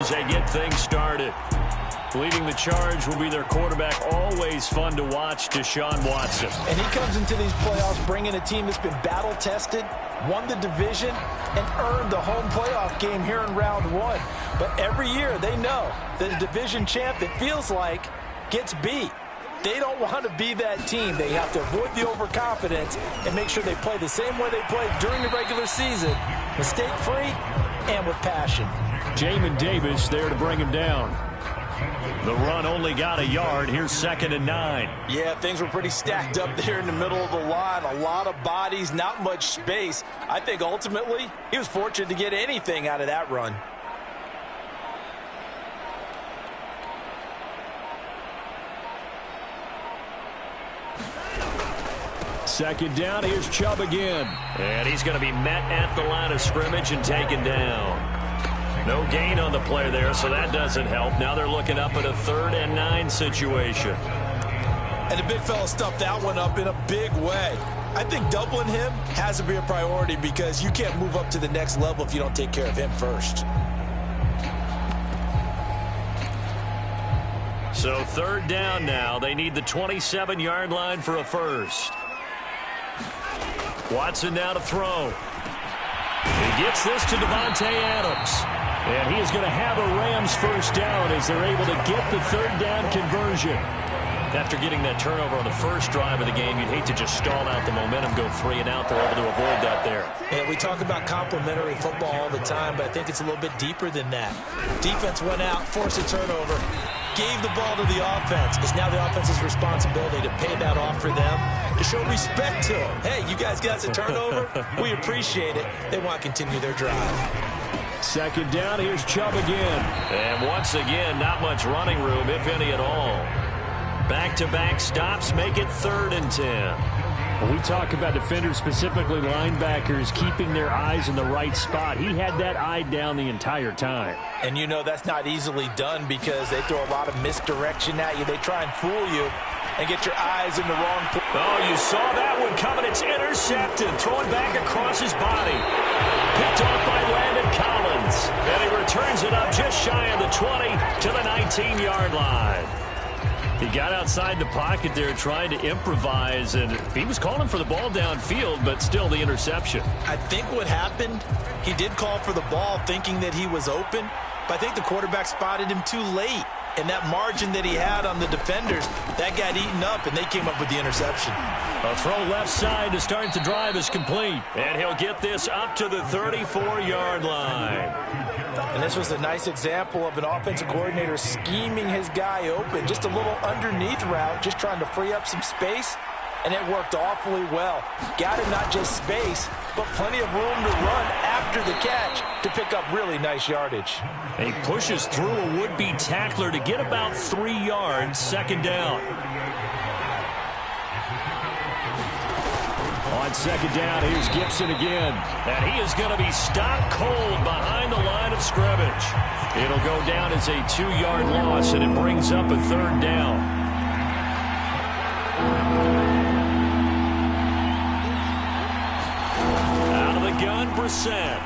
As they get things started. Leading the charge will be their quarterback. Always fun to watch, Deshaun Watson. And he comes into these playoffs bringing a team that's been battle-tested, won the division, and earned the home playoff game here in round one. But every year they know that a division champ, it feels like, gets beat. They don't want to be that team. They have to avoid the overconfidence and make sure they play the same way they played during the regular season, mistake-free and with passion. Jamin Davis there to bring him down. The run only got a yard. Here's 2nd and 9. Yeah, things were pretty stacked up there in the middle of the line. A lot of bodies, not much space. I think ultimately he was fortunate to get anything out of that run. Second down, here's Chubb again. And he's going to be met at the line of scrimmage and taken down. No gain on the play there, so that doesn't help. Now they're looking up at a 3rd and 9 situation. And the big fella stuffed that one up in a big way. I think doubling him has to be a priority because you can't move up to the next level if you don't take care of him first. So 3rd down now. They need the 27-yard line for a first. Watson now to throw. He gets this to Davante Adams. And he is going to have a Rams first down as they're able to get the 3rd down conversion. After getting that turnover on the first drive of the game, you'd hate to just stall out the momentum, go 3 and out. They're able to avoid that there. Yeah, we talk about complementary football all the time, but I think it's a little bit deeper than that. Defense went out, forced a turnover, gave the ball to the offense. It's now the offense's responsibility to pay that off for them, to show respect to them. Hey, you guys got a turnover? We appreciate it. They want to continue their drive. 2nd down, here's Chubb again. And once again, not much running room, if any at all. Back-to-back stops make it 3rd and 10. When we talk about defenders, specifically linebackers, keeping their eyes in the right spot, he had that eye down the entire time. And you know that's not easily done because they throw a lot of misdirection at you. They try and fool you and get your eyes in the wrong place. Oh, you saw that one coming. It's intercepted. Throwing back across his body. Picked off by Landon Collins. And he returns it up just shy of the 20 to the 19-yard line. He got outside the pocket there trying to improvise, and he was calling for the ball downfield, but still the interception. I think what happened, he did call for the ball thinking that he was open, but I think the quarterback spotted him too late. And that margin that he had on the defenders, that got eaten up, and they came up with the interception. A throw left side to start the drive is complete. And he'll get this up to the 34-yard line. And this was a nice example of an offensive coordinator scheming his guy open. Just a little underneath route, just trying to free up some space. And it worked awfully well. Got him not just space, but plenty of room to run after the catch to pick up really nice yardage. He pushes through a would-be tackler to get about 3 yards, 2nd down. On 2nd down, here's Gibson again. And he is going to be stopped cold behind the line of scrimmage. It'll go down as a 2-yard loss, and it brings up a 3rd down. Gun Brissett.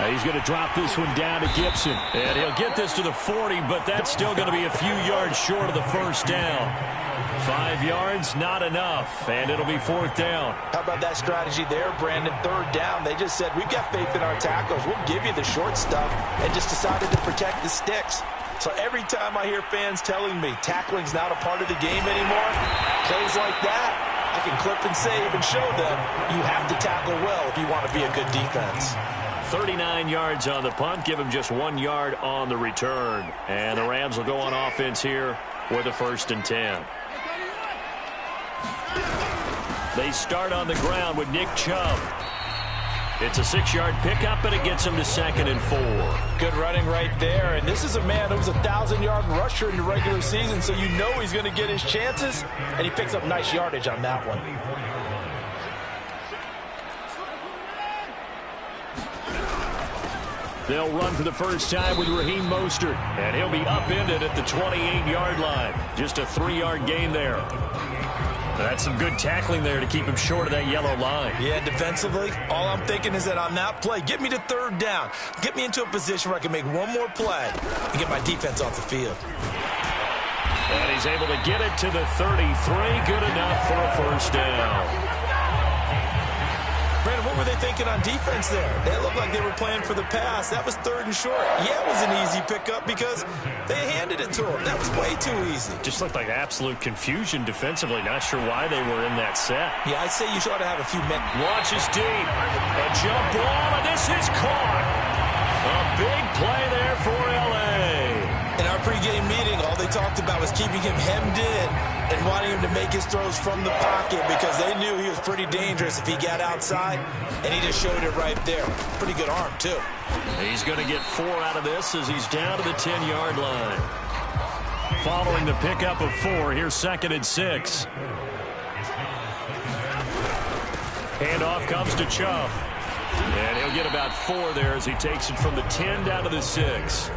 He's going to drop this one down to Gibson. And he'll get this to the 40, but that's still going to be a few yards short of the first down. 5 yards, not enough, and it'll be 4th down. How about that strategy there, Brandon? 3rd down. They just said, we've got faith in our tackles. We'll give you the short stuff, and just decided to protect the sticks. So every time I hear fans telling me tackling's not a part of the game anymore, plays like that, I can clip and save and show them you have to tackle well if you want to be a good defense. 39 yards on the punt. Give him just 1 yard on the return. And the Rams will go on offense here with a 1st and 10. They start on the ground with Nick Chubb. It's a 6-yard pickup, and it gets him to 2nd and 4. Good running right there. And this is a man who was a 1,000-yard rusher in the regular season, so you know he's going to get his chances, and he picks up nice yardage on that one. They'll run for the first time with Raheem Mostert, and he'll be upended at the 28-yard line. Just a 3-yard gain there. That's some good tackling there to keep him short of that yellow line. Yeah, defensively, all I'm thinking is that on that play, get me to third down. Get me into a position where I can make one more play and get my defense off the field. And he's able to get it to the 33. Good enough for a first down. Brandon, what were they thinking on defense there? They looked like they were playing for the pass. That was third and short. Yeah, it was an easy pickup because they handed it to him. That was way too easy. Just looked like absolute confusion defensively. Not sure why they were in that set. Yeah, I'd say you ought to have a few minutes. Launches deep. A jump ball, and this is caught. A big play there for L.A. In our pregame meeting, all they talked about was keeping him hemmed in and wanting him to make his throws from the pocket because they knew he was pretty dangerous if he got outside, and he just showed it right there. Pretty good arm, too. He's going to get 4 out of this as he's down to the 10-yard line. Following the pickup of 4, here's 2nd and 6. Handoff comes to Chubb. And he'll get about 4 there as he takes it from the 10 down to the 6.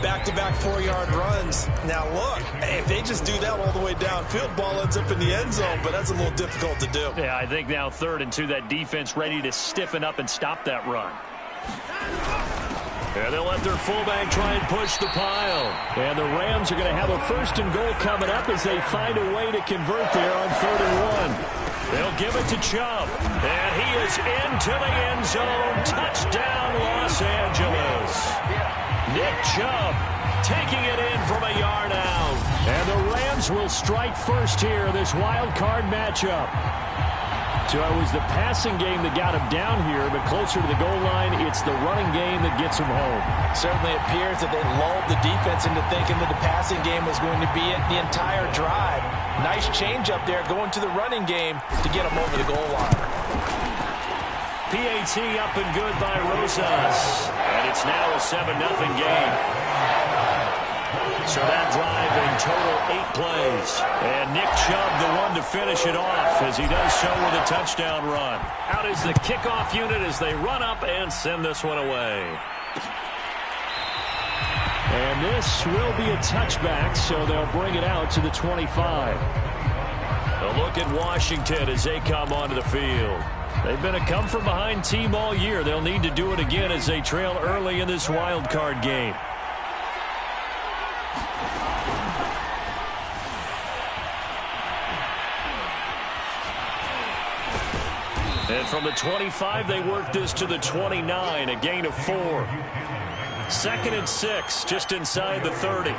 Back-to-back 4-yard runs. Now, look, if they just do that all the way downfield, ball ends up in the end zone, but that's a little difficult to do. Yeah, I think now 3rd and 2, that defense ready to stiffen up and stop that run. And they'll let their fullback try and push the pile. And the Rams are going to have a 1st and goal coming up as they find a way to convert there on 3rd and 1. They'll give it to Chubb. And he is into the end zone. Touchdown, Los Angeles. Nick Chubb taking it in from a yard out. And the Rams will strike first here in this wild card matchup. So it was the passing game that got him down here, but closer to the goal line, it's the running game that gets him home. Certainly appears that they lulled the defense into thinking that the passing game was going to be it the entire drive. Nice change up there going to the running game to get him over the goal line. PAT up and good by Rosas. And it's now a 7-0 game. So that drive in total 8 plays. And Nick Chubb the one to finish it off as he does so with a touchdown run. Out is the kickoff unit as they run up and send this one away. And this will be a touchback, so they'll bring it out to the 25. A look at Washington as they come onto the field. They've been a come-from-behind team all year. They'll need to do it again as they trail early in this wild card game. And from the 25, they work this to the 29, a gain of 4. 2nd and 6, just inside the 30.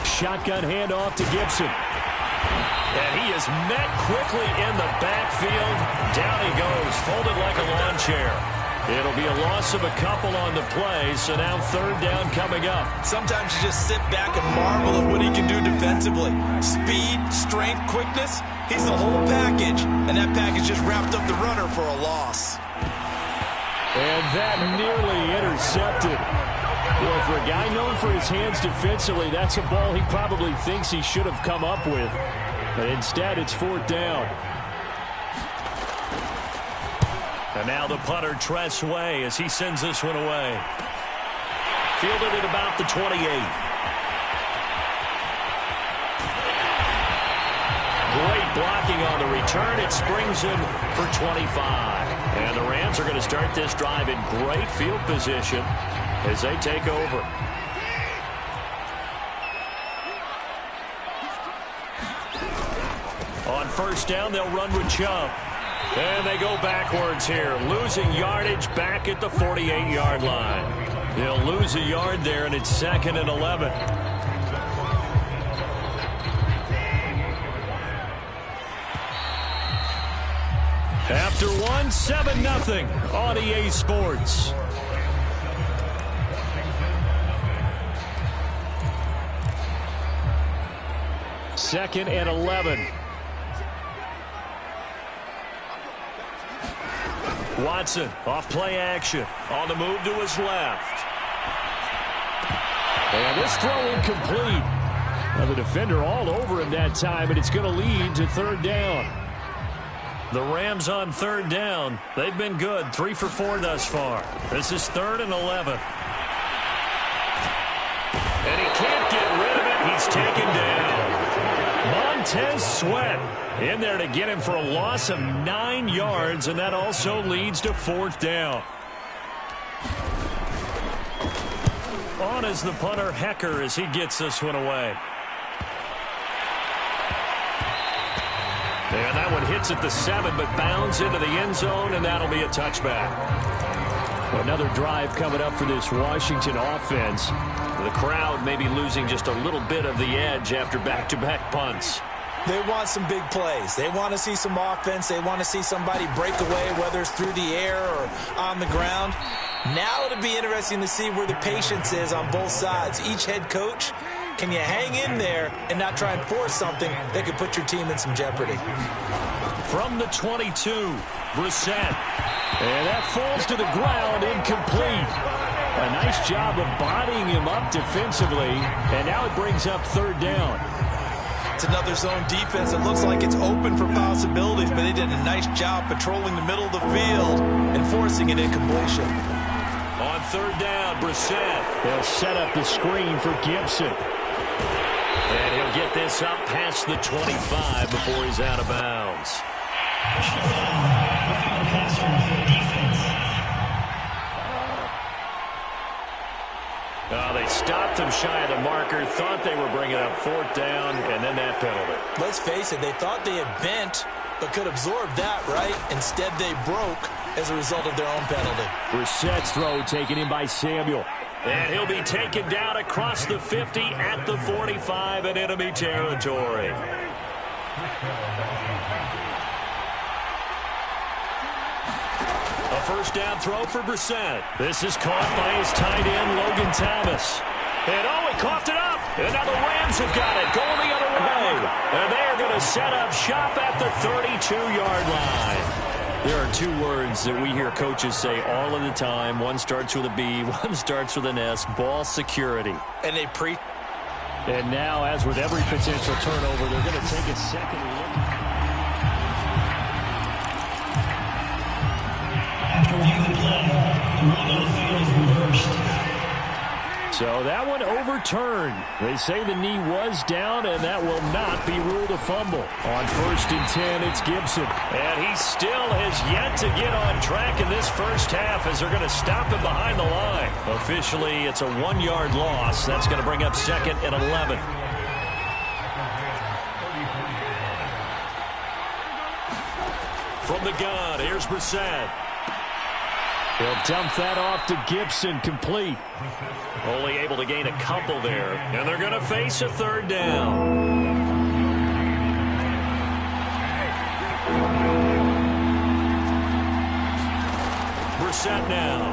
Shotgun handoff to Gibson. And he is met quickly in the backfield. Down he goes, folded like a lawn chair. It'll be a loss of a couple on the play, so now 3rd down coming up. Sometimes you just sit back and marvel at what he can do defensively. Speed, strength, quickness, he's the whole package. And that package just wrapped up the runner for a loss. And that nearly intercepted. Well, for a guy known for his hands defensively, that's a ball he probably thinks he should have come up with. But instead, it's 4th down. And now the punter, Tress Way, as he sends this one away. Fielded at about the 28. Great blocking on the return. It springs him for 25. And the Rams are going to start this drive in great field position as they take over. On 1st down, they'll run with Chubb. And they go backwards here, losing yardage back at the 48-yard line. They'll lose a yard there, and it's 2nd and 11. After one, 7-0 on EA Sports. Second and 11. Watson off play action. On the move to his left. And this throw incomplete. Now the defender all over him that time, and it's going to lead to 3rd down. The Rams on 3rd down. They've been good. 3 for 4 thus far. This is 3rd and 11. And he can't get rid of it. He's taken down. Montez Sweat in there to get him for a loss of 9 yards, and that also leads to 4th down. On is the punter, Hecker, as he gets this one away. And that one hits at the 7, but bounds into the end zone, and that'll be a touchback. Another drive coming up for this Washington offense. The crowd may be losing just a little bit of the edge after back-to-back punts. They want some big plays. They want to see some offense. They want to see somebody break away, whether it's through the air or on the ground. Now it'll be interesting to see where the patience is on both sides. Each head coach, can you hang in there and not try and force something that could put your team in some jeopardy? From the 22, Brissett. And that falls to the ground, incomplete. A nice job of bodying him up defensively, and now it brings up 3rd down. It's another zone defense. It looks like it's open for possibilities, but they did a nice job patrolling the middle of the field and forcing an incompletion. On 3rd down, Brissett. They'll set up the screen for Gibson. And he'll get this up past the 25 before he's out of bounds. They stopped him shy of the marker, thought they were bringing up 4th down, and then that penalty. Let's face it, they thought they had bent, but could absorb that, right? Instead, they broke as a result of their own penalty. Brissett's throw taken in by Samuel. And he'll be taken down across the 50 at the 45 in enemy territory. A 1st down throw for Brissett. This is caught by his tight end, Logan Thomas. And he coughed it up. And now the Rams have got it, going the other way. And they're going to set up shop at the 32-yard line. There are 2 words that we hear coaches say all of the time. One starts with a B, one starts with an S, ball security. And they And now, as with every potential turnover, they're going to take a second look. After the play, the run on the field is reversed. So that one overturned. They say the knee was down, and that will not be ruled a fumble. On 1st and 10, it's Gibson. And he still has yet to get on track in this first half as they're going to stop him behind the line. Officially, it's a 1-yard loss. That's going to bring up 2nd and 11. From the gun, here's Brissett. He'll dump that off to Gibson, complete. Only able to gain a couple there. And they're going to face a 3rd down. Brissett now.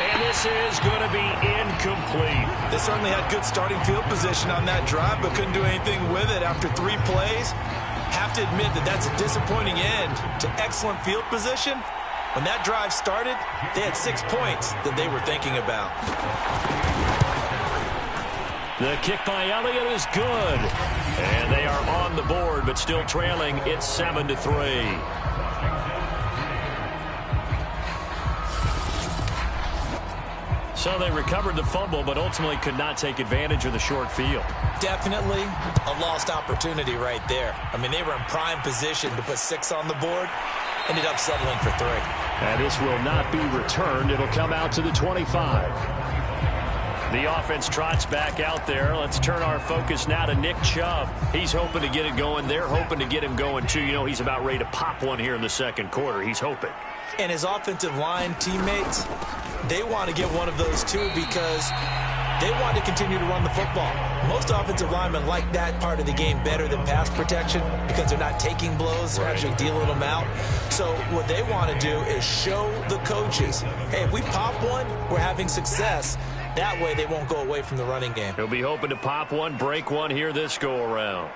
And this is going to be incomplete. They certainly had good starting field position on that drive, but couldn't do anything with it after 3 plays. Have to admit that that's a disappointing end to excellent field position. When that drive started, they had 6 points that they were thinking about. The kick by Elliott is good. And they are on the board, but still trailing. It's 7-3. So they recovered the fumble, but ultimately could not take advantage of the short field. Definitely a lost opportunity right there. I mean, they were in prime position to put 6 on the board. Ended up settling for 3. And this will not be returned. It'll come out to the 25. The offense trots back out there. Let's turn our focus now to Nick Chubb. He's hoping to get it going. They're hoping to get him going, too. You know, he's about ready to pop one here in the 2nd quarter. He's hoping. And his offensive line teammates, they want to get one of those, too, because they want to continue to run the football. Most offensive linemen like that part of the game better than pass protection because they're not taking blows. They're actually dealing them out. So what they want to do is show the coaches, hey, if we pop one, we're having success. That way they won't go away from the running game. He'll be hoping to pop one, break one here this go-around.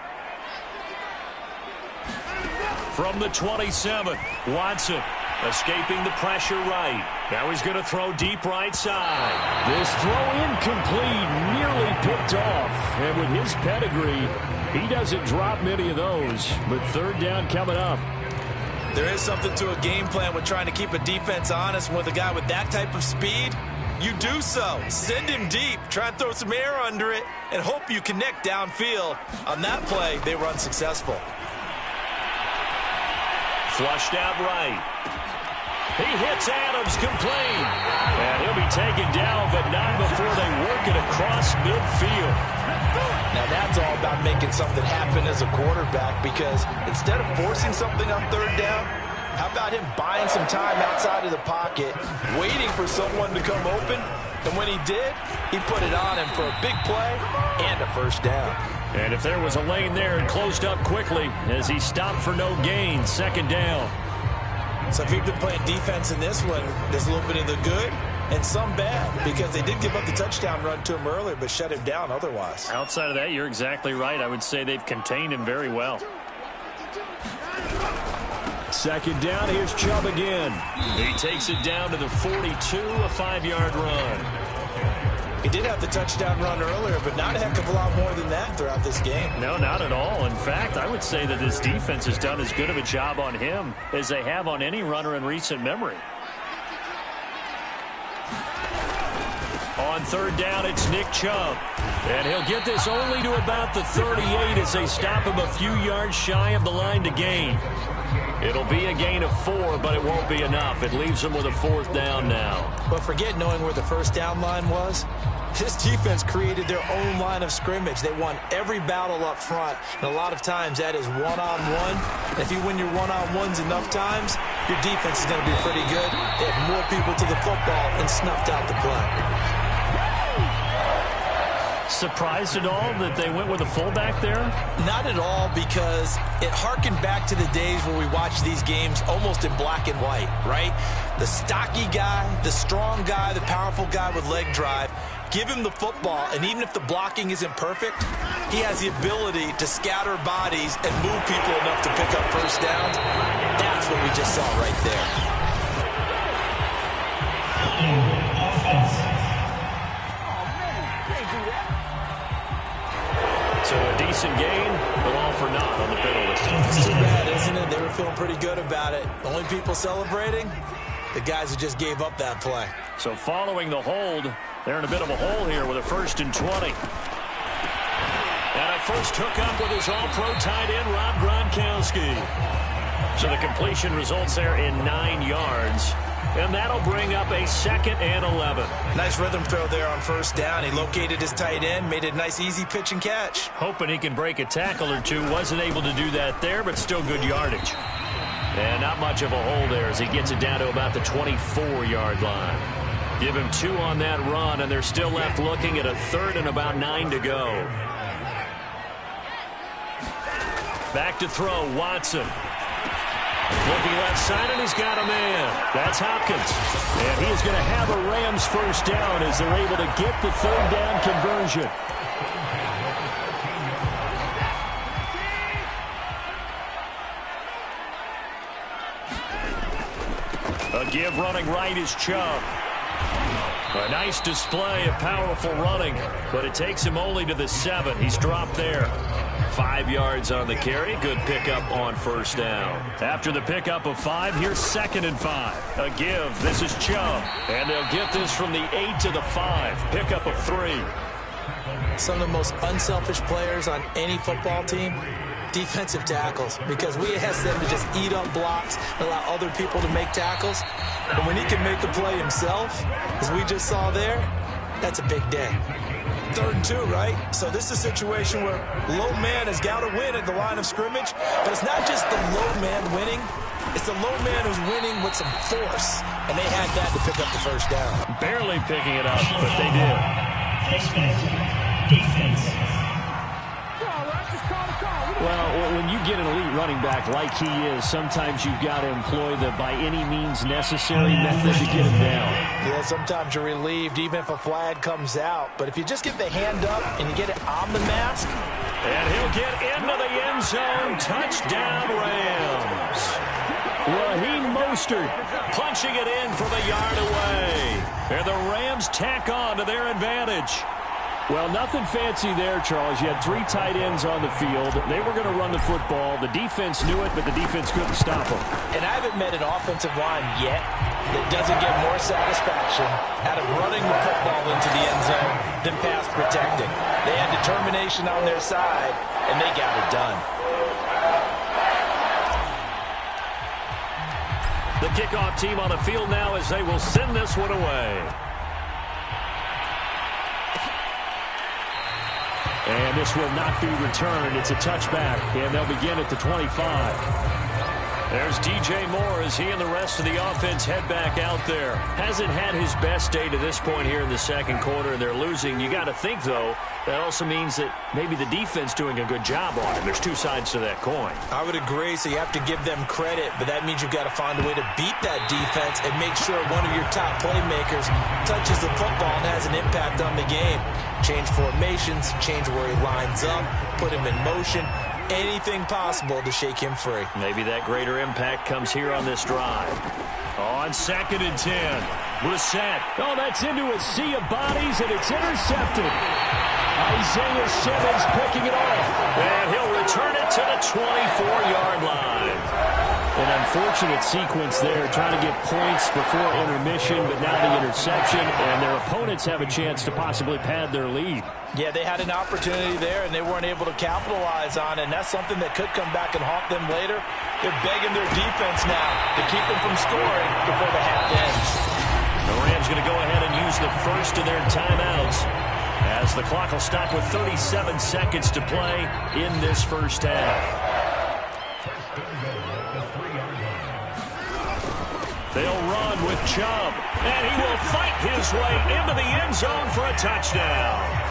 From the 27, Watson escaping the pressure right. Now he's going to throw deep right side. This throw incomplete, nearly picked off. And with his pedigree, he doesn't drop many of those. But 3rd down coming up. There is something to a game plan with trying to keep a defense honest. With a guy with that type of speed, you do so. Send him deep. Try and throw some air under it and hope you connect downfield. On that play, they were unsuccessful. Flushed out right. He hits Adams complete. And he'll be taken down, but not before they work it across midfield. Now that's all about making something happen as a quarterback, because instead of forcing something on third down, how about him buying some time outside of the pocket, waiting for someone to come open, and when he did, he put it on him for a big play and a first down. And if there was a lane there, it closed up quickly as he stopped for no gain, second down. So if you've been playing defense in this one, there's a little bit of the good and some bad, because they did give up the touchdown run to him earlier, but shut him down otherwise. Outside of that, you're exactly right. I would say they've contained him very well. Second down, here's Chubb again. He takes it down to the 42, a 5-yard run. He did have the touchdown run earlier, but not a heck of a lot more than that throughout this game. No, not at all. In fact, I would say that this defense has done as good of a job on him as they have on any runner in recent memory. On third down, it's Nick Chubb. And he'll get this only to about the 38 as they stop him a few yards shy of the line to gain. It'll be a gain of 4, but it won't be enough. It leaves them with a fourth down now. But forget knowing where the first down line was. This defense created their own line of scrimmage. They won every battle up front, and a lot of times that is one-on-one. If you win your one-on-ones enough times, your defense is going to be pretty good. They have more people to the football and snuffed out the play. Surprised at all that they went with a fullback there? Not at all, because it harkened back to the days where we watched these games almost in black and white, right? The stocky guy, the strong guy, the powerful guy with leg drive. Give him the football, and even if the blocking isn't perfect, he has the ability to scatter bodies and move people enough to pick up first downs. That's what we just saw right there. So a decent gain, but all for naught on the penalty. It's too bad, isn't it? They were feeling pretty good about it. The only people celebrating, the guys who just gave up that play. So following the hold, they're in a bit of a hole here with a 1st and 20. And a first hookup with his all-pro tight end, Rob Gronkowski. So the completion results there in 9 yards. And that'll bring up a 2nd and 11. Nice rhythm throw there on first down. He located his tight end, made a nice easy pitch and catch. Hoping he can break a tackle or two. Wasn't able to do that there, but still good yardage. And not much of a hole there as he gets it down to about the 24-yard line. Give him 2 on that run, and they're still left looking at a 3rd and about 9 to go. Back to throw, Watson. Looking left side, and he's got a man. That's Hopkins. And he is going to have a Rams first down as they're able to get the 3rd down conversion. A give running right is Chubb. A nice display of powerful running, but it takes him only to the 7. He's dropped there. 5 yards on the carry. Good pickup on first down. After the pickup of 5, here's 2nd and 5. A give. This is Chubb. And they'll get this from the 8 to the 5. Pickup of 3. Some of the most unselfish players on any football team, defensive tackles, because we ask them to just eat up blocks and allow other people to make tackles. And when he can make the play himself, as we just saw there, that's a big day. 3rd and 2, right? So this is a situation where low man has got to win at the line of scrimmage, but it's not just the low man winning. It's the low man who's winning with some force, and they had that to pick up the first down. Barely picking it up, but they did. Defense. Well, when you get an elite running back like he is, sometimes you've got to employ the by any means necessary method to get him down. Yeah, sometimes you're relieved even if a flag comes out. But if you just get the hand up and you get it on the mask. And he'll get into the end zone. Touchdown, Rams. Raheem Mostert punching it in from a yard away. And the Rams tack on to their advantage. Well, nothing fancy there, Charles. You had 3 tight ends on the field. They were going to run the football. The defense knew it, but the defense couldn't stop them. And I haven't met an offensive line yet that doesn't get more satisfaction out of running the football into the end zone than pass protecting. They had determination on their side, and they got it done. The kickoff team on the field now as they will send this one away. And this will not be returned. It's a touchback, and they'll begin at the 25. There's DJ Moore as he and the rest of the offense head back out there. Hasn't had his best day to this point here in the second quarter, and they're losing. You got to think, though, that also means that maybe the defense doing a good job on it. There's 2 sides to that coin. I would agree, so you have to give them credit, but that means you've got to find a way to beat that defense and make sure one of your top playmakers touches the football and has an impact on the game. Change formations, change where he lines up, put him in motion. Anything possible to shake him free. Maybe that greater impact comes here on this drive. On 2nd and 10. Brissett. Oh, that's into a sea of bodies, and it's intercepted. Isaiah Simmons picking it off. And he'll return it to the 24-yard line. An unfortunate sequence there, trying to get points before intermission, but now the interception, and their opponents have a chance to possibly pad their lead. Yeah, they had an opportunity there, and they weren't able to capitalize on it, and that's something that could come back and haunt them later. They're begging their defense now to keep them from scoring before the half ends. The Rams going to go ahead and use the first of their timeouts as the clock will stop with 37 seconds to play in this first half. They'll run with Chubb, and he will fight his way into the end zone for a touchdown.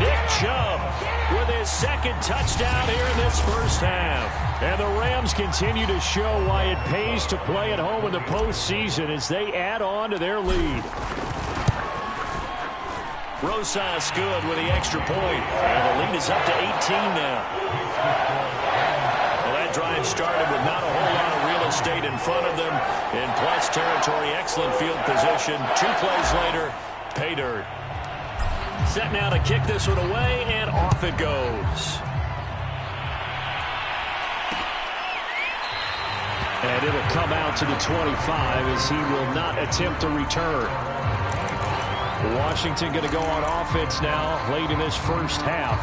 Nick Chubb with his 2nd touchdown here in this first half. And the Rams continue to show why it pays to play at home in the postseason as they add on to their lead. Rosas good with the extra point, and the lead is up to 18 now. Well, that drive started with not a whole lot of real estate in front of them. In plus territory, excellent field position. 2 plays later, pay dirt. Set now to kick this one away, and off it goes. And it'll come out to the 25 as he will not attempt to return. Washington going to go on offense now late in this first half.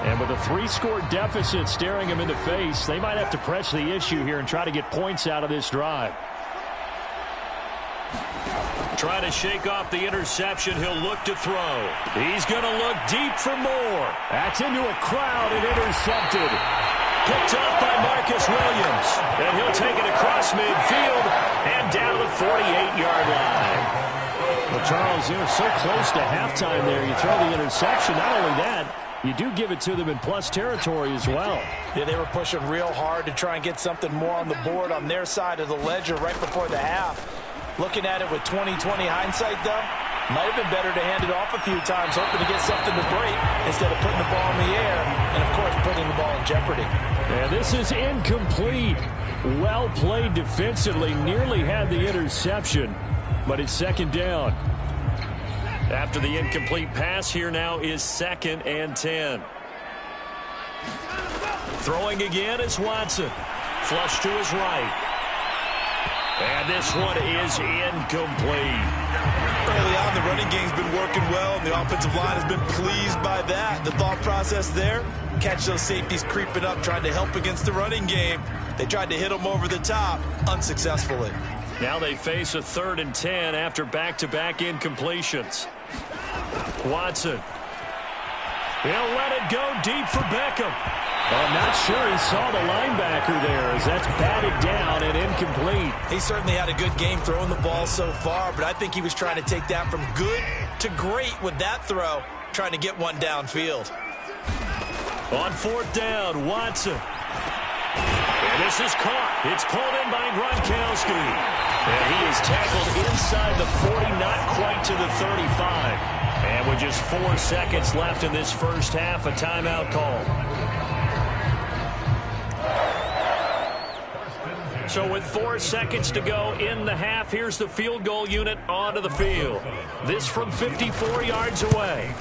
And with a 3-score deficit staring him in the face, they might have to press the issue here and try to get points out of this drive. Trying to shake off the interception. He'll look to throw. He's going to look deep for more. That's into a crowd and intercepted. Picked off by Marcus Williams. And he'll take it across midfield and down to the 48-yard line. Well, Charles, they're so close to halftime there. You throw the interception. Not only that, you do give it to them in plus territory as well. Yeah, they were pushing real hard to try and get something more on the board on their side of the ledger right before the half. Looking at it with 20/20 hindsight, though, might have been better to hand it off a few times, hoping to get something to break instead of putting the ball in the air and, of course, putting the ball in jeopardy. And this is incomplete. Well played defensively. Nearly had the interception, but it's 2nd down. After the incomplete pass, here now is 2nd and 10. Throwing again is Watson. Flush to his right. And this one is incomplete. Early on, the running game's been working well, and the offensive line has been pleased by that. The thought process there, catch those safeties creeping up, trying to help against the running game. They tried to hit them over the top, unsuccessfully. Now they face a 3rd and 10 after back-to-back incompletions. Watson. He'll let it go deep for Beckham. I'm not sure he saw the linebacker there as that's batted down and incomplete. He certainly had a good game throwing the ball so far, but I think he was trying to take that from good to great with that throw, trying to get one downfield. On 4th down, Watson. And this is caught. It's pulled in by Gronkowski. And he is tackled inside the 40, not quite to the 35. And with just 4 seconds left in this first half, a timeout call. So with 4 seconds to go in the half, here's the field goal unit onto the field. This from 54 yards away.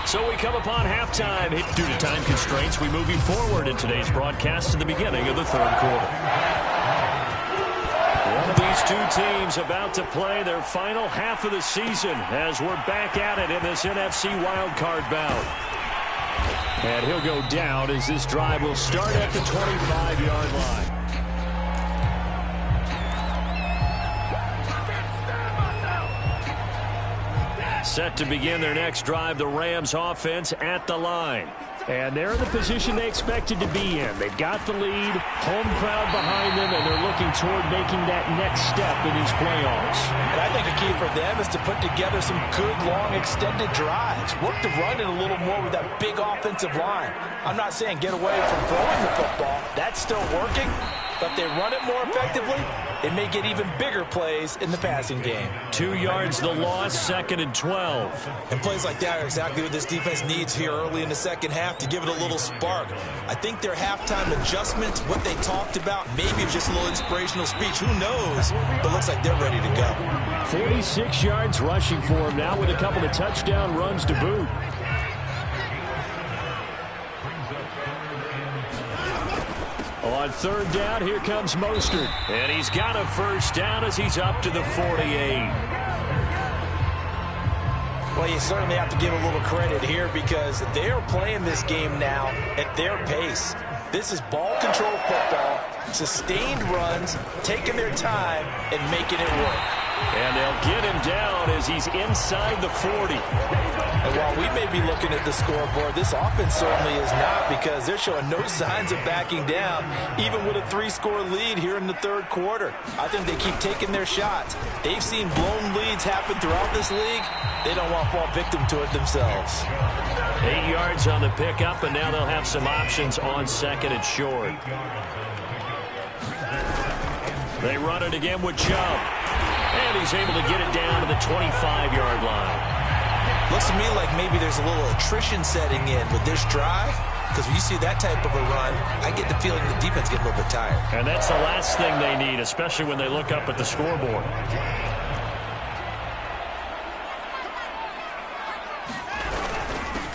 So we come upon halftime. Due to time constraints, we move you forward in today's broadcast to the beginning of the third quarter. One of these two teams about to play their final half of the season as we're back at it in this NFC wildcard bout. And he'll go down as this drive will start at the 25-yard line. Set to begin their next drive, the Rams offense at the line. And they're in the position they expected to be in. They've got the lead, home crowd behind them, and they're looking toward making that next step in these playoffs. And I think a key for them is to put together some good, long, extended drives. Work the run in a little more with that big offensive line. I'm not saying get away from throwing the football. That's still working. But if they run it more effectively, it may get even bigger plays in the passing game. 2 yards the loss, 2nd and 12. And plays like that are exactly what this defense needs here early in the second half to give it a little spark. I think their halftime adjustments, what they talked about, maybe it was just a little inspirational speech. Who knows? But looks like they're ready to go. 46 yards rushing for him now with a couple of touchdown runs to boot. On third down, here comes Mostert. And he's got a first down as he's up to the 48. Well, you certainly have to give a little credit here because they're playing this game now at their pace. This is ball control football, sustained runs, taking their time and making it work. And they'll get him down as he's inside the 40. And while we may be looking at the scoreboard, this offense certainly is not because they're showing no signs of backing down, even with a 3-score lead here in the third quarter. I think they keep taking their shots. They've seen blown leads happen throughout this league. They don't want to fall victim to it themselves. 8 yards on the pickup, and now they'll have some options on 2nd and short. They run it again with Chubb. And he's able to get it down to the 25-yard line. Looks to me like maybe there's a little attrition setting in with this drive. Because when you see that type of a run, I get the feeling the defense gets a little bit tired. And that's the last thing they need, especially when they look up at the scoreboard.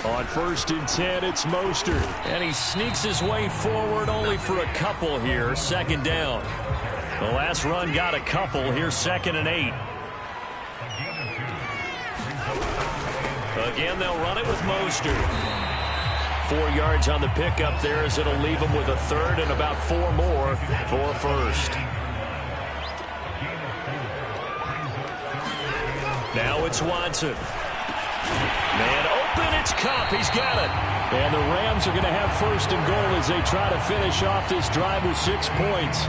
On 1st and 10, it's Mostert. And he sneaks his way forward only for a couple here. 2nd down. The last run got a couple. Here's 2nd and 8. Again, they'll run it with Mostert. 4 yards on the pickup there as it'll leave him with a 3rd and about 4 more for a 1st. Now it's Watson. Man open, it's Kupp. He's got it. And the Rams are going to have 1st and goal as they try to finish off this drive with 6 points.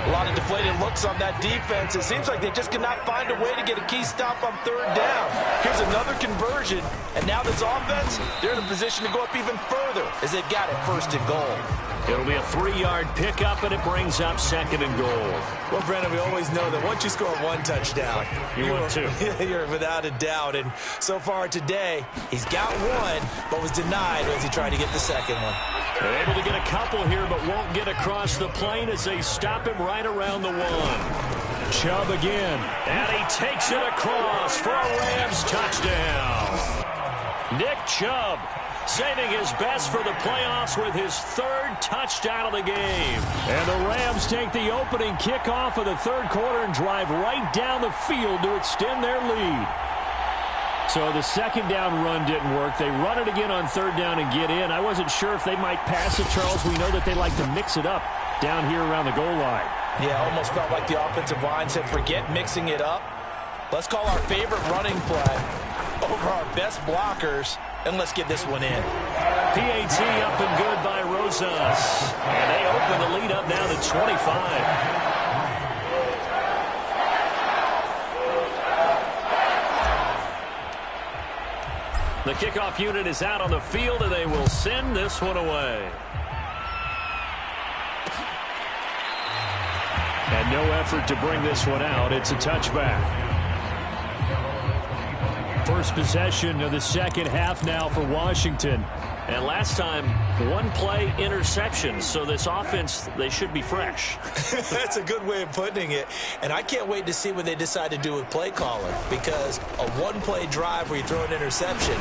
A lot of deflated looks on that defense. It seems like they just cannot find a way to get a key stop on 3rd down. Here's another conversion, and now this offense, they're in a position to go up even further as they've got it 1st and goal. It'll be a 3-yard pickup, and it brings up 2nd and goal. Well, Brandon, we always know that once you score 1 touchdown, you're 2. You're without a doubt. And so far today, he's got 1, but was denied as he tried to get the 2nd one. They're able to get a couple here, but won't get across the plane as they stop him right around the 1. Chubb again. And he takes it across for a Rams touchdown. Nick Chubb saving his best for the playoffs with his 3rd touchdown of the game. And the Rams take the opening kickoff of the 3rd quarter and drive right down the field to extend their lead. So the 2nd down run didn't work. They run it again on 3rd down and get in. I wasn't sure if they might pass it, Charles. We know that they like to mix it up down here around the goal line. Yeah, almost felt like the offensive line said, forget mixing it up. Let's call our favorite running play over our best blockers, and let's get this one in. PAT up and good by Rosas. And they open the lead up now to 25. The kickoff unit is out on the field, and they will send this one away. And No effort to bring this one out. It's a touchback. First possession of the second half now for Washington. And last time, one play interception. So this offense, they should be fresh. That's a good way of putting it. And I can't wait to see what they decide to do with play calling, because a one-play drive where you throw an interception,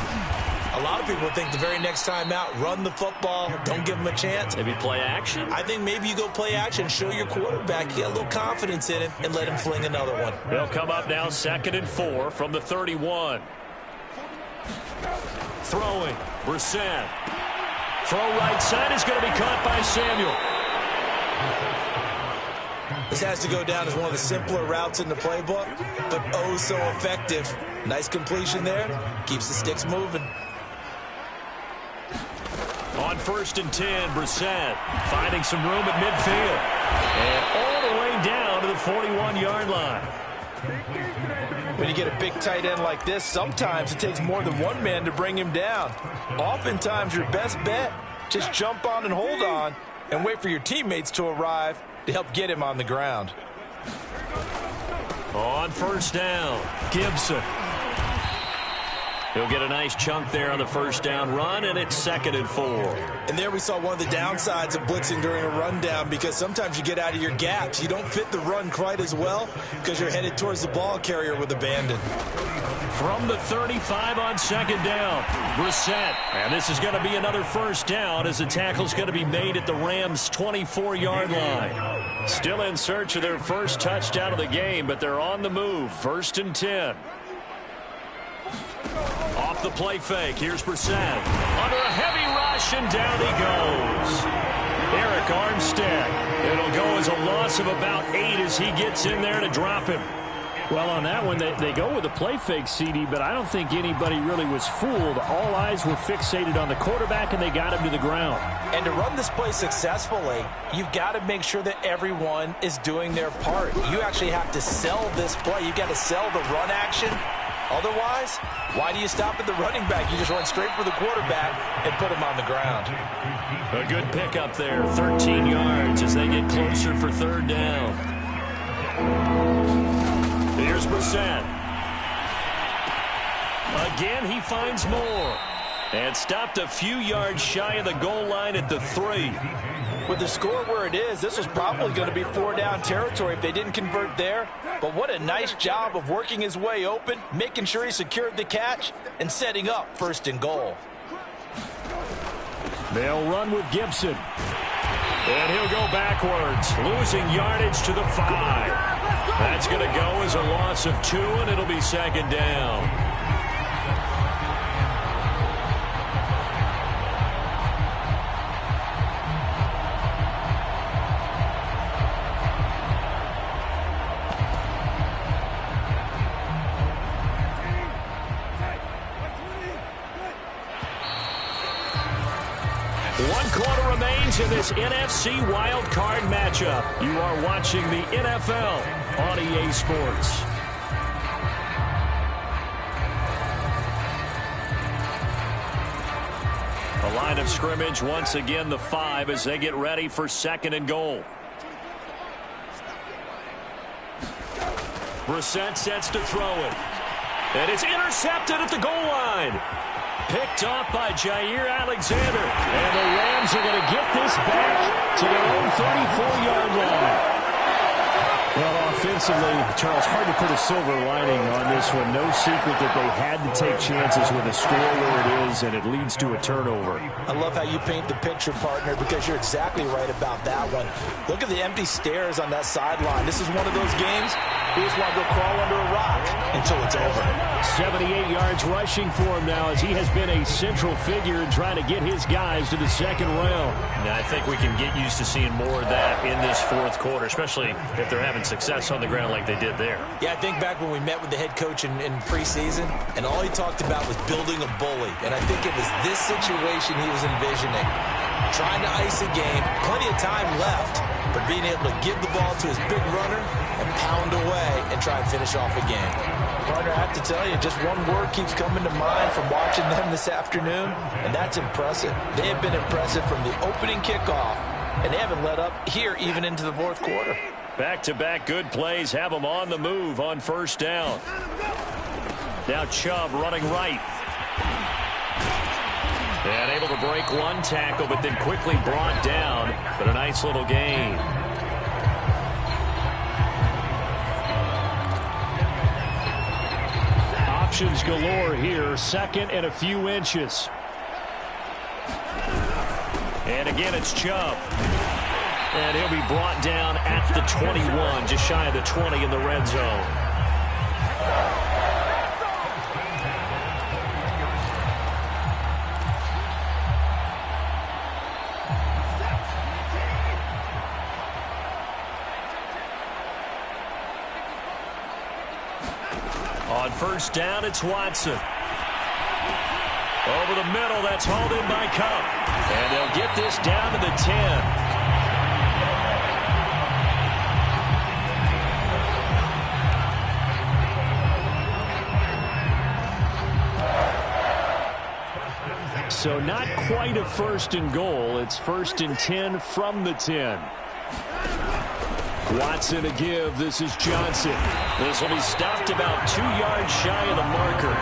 a lot of people think the very next time out, run the football, don't give them a chance. Maybe play action? I think maybe you go play action, show your quarterback, get a little confidence in him, and let him fling another one. They'll come up now 2nd and 4 from the 31. Throwing, Brissett. Throw right side is going to be caught by Samuel. This has to go down as one of the simpler routes in the playbook, but oh so effective. Nice completion there. Keeps the sticks moving. On 1st and 10, Brissett finding some room at midfield. And all the way down to the 41-yard line. When you get a big tight end like this, sometimes it takes more than one man to bring him down. Oftentimes, your best bet, just jump on and hold on and wait for your teammates to arrive to help get him on the ground. On 1st down, Gibson. He'll get a nice chunk there on the 1st down run, and it's 2nd and 4. And there we saw one of the downsides of blitzing during a rundown, because sometimes you get out of your gaps. You don't fit the run quite as well because you're headed towards the ball carrier with abandon. From the 35 on 2nd down, Brissett. And this is going to be another 1st down as the tackle's going to be made at the Rams' 24-yard line. Still in search of their first touchdown of the game, but they're on the move. 1st and 10. Off the play fake, here's Brissett. Under a heavy rush, and down he goes. Eric Armstead. It'll go as a loss of about 8 as he gets in there to drop him. Well, on that one, they go with a play fake, CD, but I don't think anybody really was fooled. All eyes were fixated on the quarterback, and they got him to the ground. And to run this play successfully, you've got to make sure that everyone is doing their part. You actually have to sell this play. You've got to sell the run action. Otherwise, why do you stop at the running back? You just run straight for the quarterback and put him on the ground. A good pickup there, 13 yards as they get closer for 3rd down. Here's Brissett. Again, he finds more. And stopped a few yards shy of the goal line at the 3. With the score where it is, this was probably going to be 4-down territory if they didn't convert there. But what a nice job of working his way open, making sure he secured the catch, and setting up 1st and goal. They'll run with Gibson. And he'll go backwards, losing yardage to the 5. That's going to go as a loss of 2, and it'll be 2nd down. In this NFC wildcard matchup, you are watching the NFL on EA Sports. A line of scrimmage once again, the 5 as they get ready for 2nd and goal. Brissett sets to throw it. And it's intercepted at the goal line. Picked off by Jair Alexander. And the Rams are going to get this back to their own 34-yard line. Well, offensively, Charles, hard to put a silver lining on this one. No secret that they had to take chances with a score where it is, and it leads to a turnover. I love how you paint the picture, partner, because you're exactly right about that one. Look at the empty stares on that sideline. This is one of those games you just want to go crawl under a rock until it's over. 78 yards rushing for him now as he has been a central figure in trying to get his guys to the 2nd round. Now, I think we can get used to seeing more of that in this 4th quarter, especially if they're having success on the ground like they did there. Yeah, I think back when we met with the head coach in preseason, and all he talked about was building a bully. And I think it was this situation he was envisioning. Trying to ice a game, plenty of time left, but being able to give the ball to his big runner and pound away and try and finish off a game. Partner, I have to tell you, just one word keeps coming to mind from watching them this afternoon, and that's impressive. They have been impressive from the opening kickoff, and they haven't let up here even into the 4th quarter. Back-to-back good plays have them on the move on first down. Now Chubb running right. And able to break one tackle, but then quickly brought down. But a nice little gain. Options galore here. Second and a few inches. And again, it's Chubb. And he'll be brought down at the 21, just shy of the 20 in the red zone. On first down, it's Watson. Over the middle, that's hauled in by Kupp. And they'll get this down to the 10. So not quite a first and goal. It's first and 10 from the 10. Watson to give. This is Johnson. This will be stopped about 2 yards shy of the marker.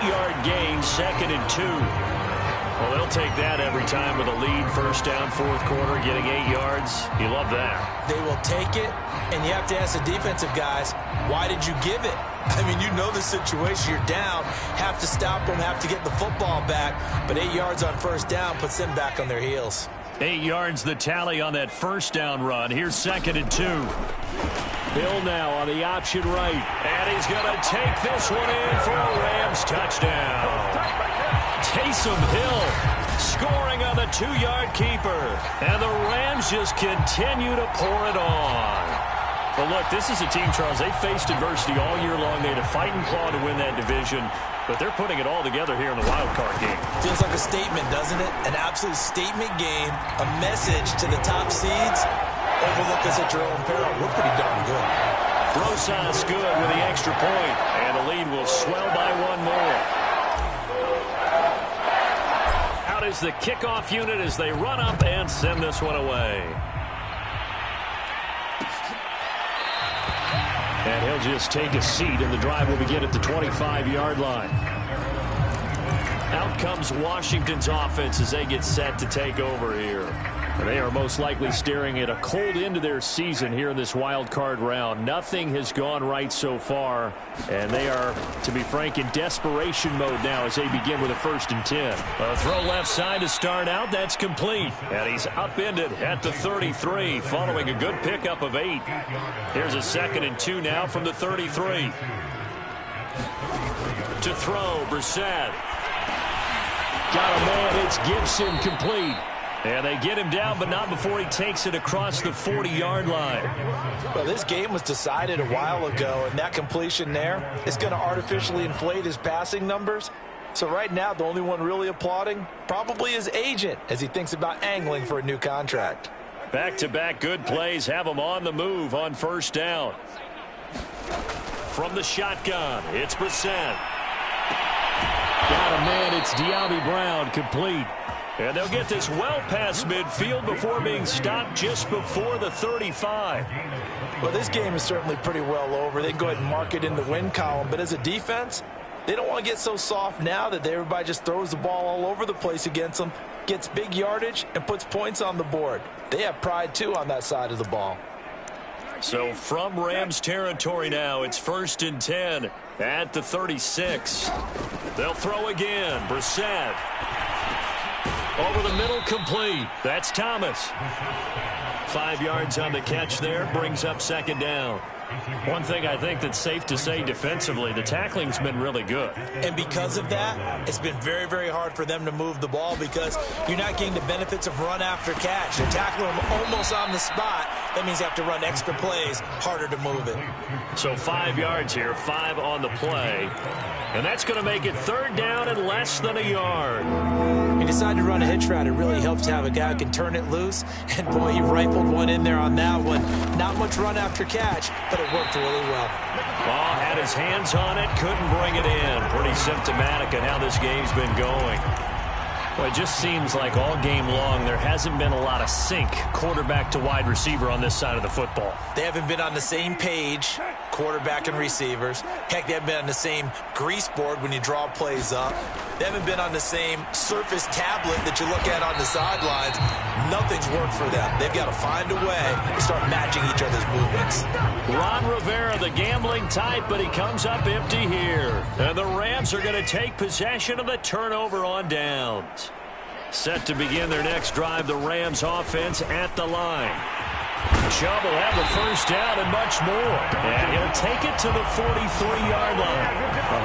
8-yard gain, second and 2. Well, they'll take that every time with a lead. First down, fourth quarter, getting 8 yards. You love that. They will take it, and you have to ask the defensive guys, why did you give it? I mean, you know the situation. You're down, have to stop them, have to get the football back. But 8 yards on first down puts them back on their heels. 8 yards the tally on that first down run. Here's second and 2. Hill now on the option right. And he's going to take this one in for a Rams touchdown. Taysom Hill scoring on the 2-yard keeper. And the Rams just continue to pour it on. Well, look, this is a team, Charles, they faced adversity all year long. They had to fight and claw to win that division, but they're putting it all together here in the wild card game. Feels like a statement, doesn't it? An absolute statement game, a message to the top seeds. Overlook us at your own peril. We're pretty darn good. Rosas good with the extra point, and the lead will swell by one more. Out is the kickoff unit as they run up and send this one away. And he'll just take a seat, and the drive will begin at the 25-yard line. Out comes Washington's offense as they get set to take over here. And they are most likely staring at a cold end to their season here in this wild card round. Nothing has gone right so far, and they are, to be frank, in desperation mode now as they begin with a first and 10. A throw left side to start out. That's complete. And he's upended at the 33 following a good pickup of 8. Here's a second and 2 now from the 33. To throw, Brissett. Got a man. It's Gibson, complete. And they get him down, but not before he takes it across the 40-yard line. Well, this game was decided a while ago, and that completion there is going to artificially inflate his passing numbers. So right now, the only one really applauding probably his agent as he thinks about angling for a new contract. Back-to-back good plays have him on the move on first down. From the shotgun, it's Brissett. Got a man, it's De'Ami Brown, complete. And they'll get this well past midfield before being stopped just before the 35. Well, this game is certainly pretty well over. They can go ahead and mark it in the win column. But as a defense, they don't want to get so soft now that everybody just throws the ball all over the place against them, gets big yardage, and puts points on the board. They have pride, too, on that side of the ball. So from Rams territory now, it's first and 10 at the 36. They'll throw again. Brissett. Over the middle, complete. That's Thomas. 5 yards on the catch there, brings up second down. One thing I think that's safe to say defensively, the tackling's been really good. And because of that, it's been very, very hard for them to move the ball because you're not getting the benefits of run after catch. They're tackling them almost on the spot. That means you have to run extra plays, harder to move it. So 5 yards here, 5 on the play. And that's going to make it third down and less than a yard. He decided to run a hitch route. It really helps to have a guy who can turn it loose. And, boy, he rifled one in there on that one. Not much run after catch, but it worked really well. Ball had his hands on it, couldn't bring it in. Pretty symptomatic of how this game's been going. Well, it just seems like all game long there hasn't been a lot of sync quarterback to wide receiver on this side of the football. They haven't been on the same page, quarterback and receivers. Heck, they haven't been on the same grease board when you draw plays up. They haven't been on the same surface tablet that you look at on the sidelines. Nothing's worked for them. They've got to find a way to start matching each other's movements. Ron Rivera, the gambling type, but he comes up empty here. And the Rams are going to take possession of the turnover on downs. Set to begin their next drive, the Rams offense at the line. Chubb will have the first down and much more. And he'll take it to the 43-yard line.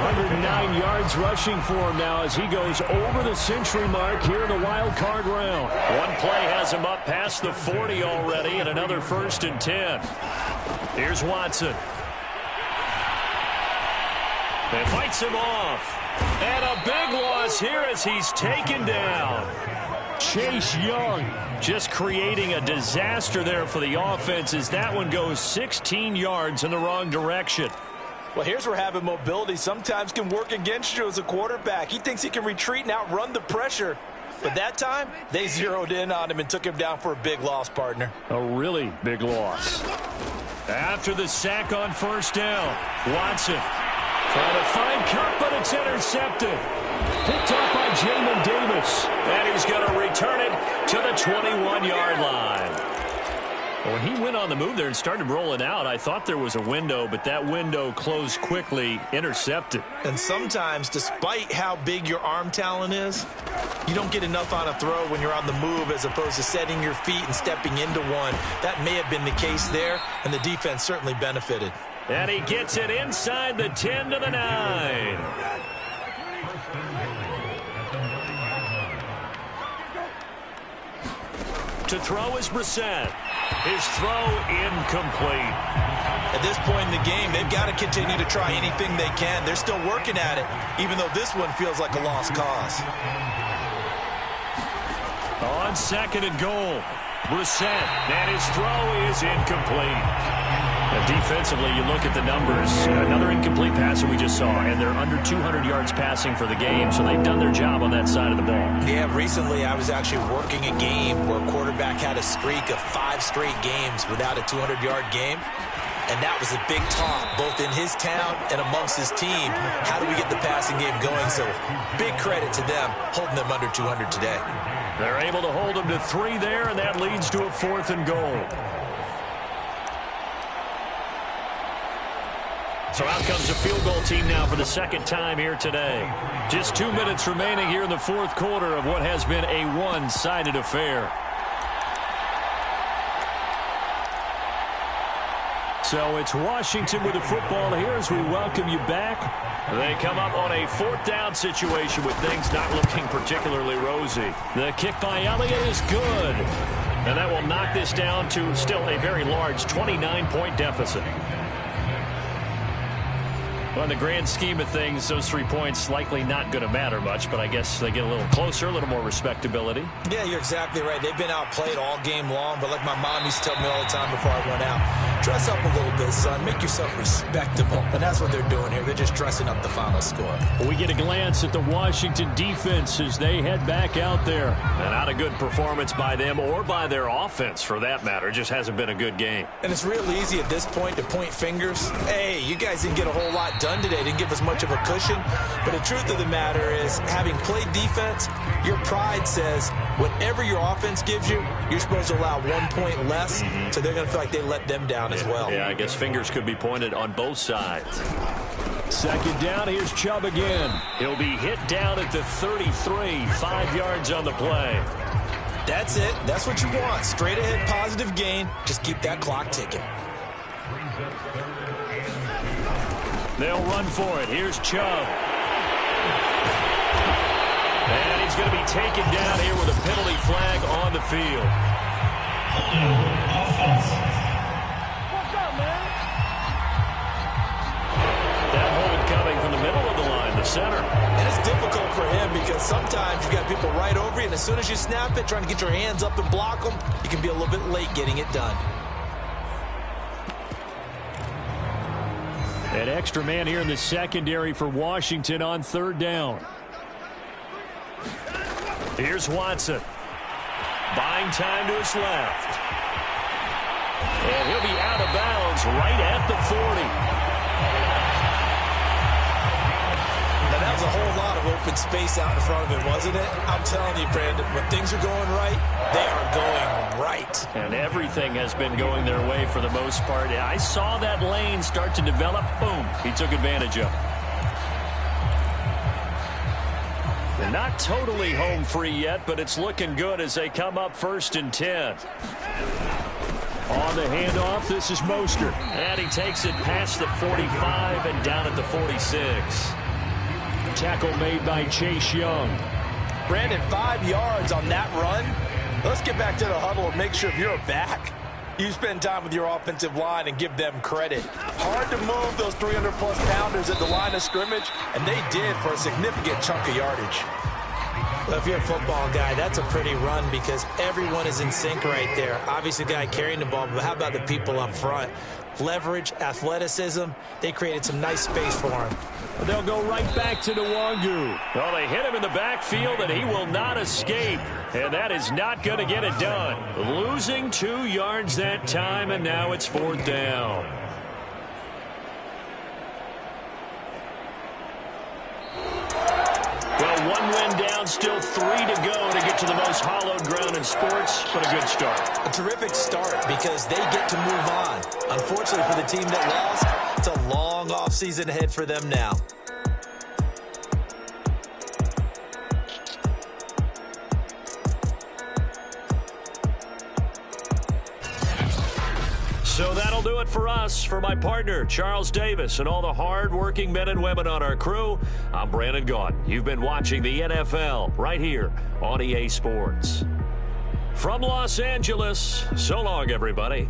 109 yards rushing for him now as he goes over the century mark here in the wild card round. One play has him up past the 40 already, and another 1st and 10. Here's Watson. They fights him off. And a big loss here as he's taken down. Chase Young just creating a disaster there for the offense as that one goes 16 yards in the wrong direction. Well, here's where having mobility sometimes can work against you as a quarterback. He thinks he can retreat and outrun the pressure. But that time, they zeroed in on him and took him down for a big loss, partner. A really big loss. After the sack on 1st down, Watson trying to find Kupp, but it's intercepted. Picked up by Jamin Davis. And he's going to return it to the 21-yard line. When he went on the move there and started rolling out, I thought there was a window, but that window closed quickly, intercepted. And sometimes, despite how big your arm talent is, you don't get enough on a throw when you're on the move as opposed to setting your feet and stepping into one. That may have been the case there, and the defense certainly benefited. And he gets it inside the 10 to the 9. To throw is Brissett. His throw incomplete. At this point in the game, they've got to continue to try anything they can. They're still working at it, even though this one feels like a lost cause. On 2nd and goal, Brissett, and his throw is incomplete. And defensively, you look at the numbers. Another incomplete pass that we just saw, and they're under 200 yards passing for the game, so they've done their job on that side of the ball. Yeah, recently I was actually working a game where a quarterback had a streak of 5 straight games without a 200-yard game. And that was a big talk, both in his town and amongst his team. How do we get the passing game going? So big credit to them, holding them under 200 today. They're able to hold them to 3 there, and that leads to a 4th and goal. So out comes the field goal team now for the 2nd time here today. Just 2 minutes remaining here in the 4th quarter of what has been a one-sided affair. So it's Washington with the football here as we welcome you back. They come up on a 4th down situation with things not looking particularly rosy. The kick by Elliott is good. And that will knock this down to still a very large 29-point deficit. Well, in the grand scheme of things, those 3 points likely not going to matter much, but I guess they get a little closer, a little more respectability. Yeah, you're exactly right. They've been outplayed all game long, but like my mom used to tell me all the time before I went out, dress up a little bit, son. Make yourself respectable. And that's what they're doing here. They're just dressing up the final score. We get a glance at the Washington defense as they head back out there. And not a good performance by them or by their offense, for that matter. It just hasn't been a good game. And it's real easy at this point to point fingers. Hey, you guys didn't get a whole lot done today. Didn't give us much of a cushion. But the truth of the matter is, having played defense, your pride says whatever your offense gives you, you're supposed to allow 1 point less. So they're going to feel like they let them down as well. Yeah, I guess fingers could be pointed on both sides. 2nd down, here's Chubb again. He'll be hit down at the 33, 5 yards on the play. That's it. That's what you want. Straight ahead positive gain. Just keep that clock ticking. They'll run for it. Here's Chubb. And he's going to be taken down here with a penalty flag on the field. That hold coming from the middle of the line, the center. And it's difficult for him because sometimes you got people right over you, and as soon as you snap it, trying to get your hands up and block them, you can be a little bit late getting it done. An extra man here in the secondary for Washington on 3rd down. Here's Watson. Buying time to his left. And he'll be out of bounds right at the 40. Now, that was a whole lot of open space out in front of him, wasn't it? I'm telling you, Brandon, when things are going right, they are going right. And everything has been going their way for the most part. I saw that lane start to develop. Boom. He took advantage of it. They're not totally home free yet, but it's looking good as they come up 1st and 10. On the handoff, this is Mostert. And he takes it past the 45 and down at the 46. Tackle made by Chase Young. Brandon, 5 yards on that run. Let's get back to the huddle and make sure if you're back, you spend time with your offensive line and give them credit. Hard to move those 300-plus pounders at the line of scrimmage, and they did for a significant chunk of yardage. Well, if you're a football guy, that's a pretty run because everyone is in sync right there. Obviously, the guy carrying the ball, but how about the people up front? Leverage, athleticism, they created some nice space for him. They'll go right back to Nwangu. Well, they hit him in the backfield, and he will not escape. And that is not going to get it done. Losing 2 yards that time, and now it's 4th down. Well, 1 win down, still 3 to go to get to the most hallowed ground in sports, but a good start. A terrific start because they get to move on. Unfortunately for the team that lost, it's a long offseason ahead for them now. So that'll do it for us. For my partner, Charles Davis, and all the hard-working men and women on our crew, I'm Brandon Gaudin. You've been watching the NFL right here on EA Sports. From Los Angeles, so long, everybody.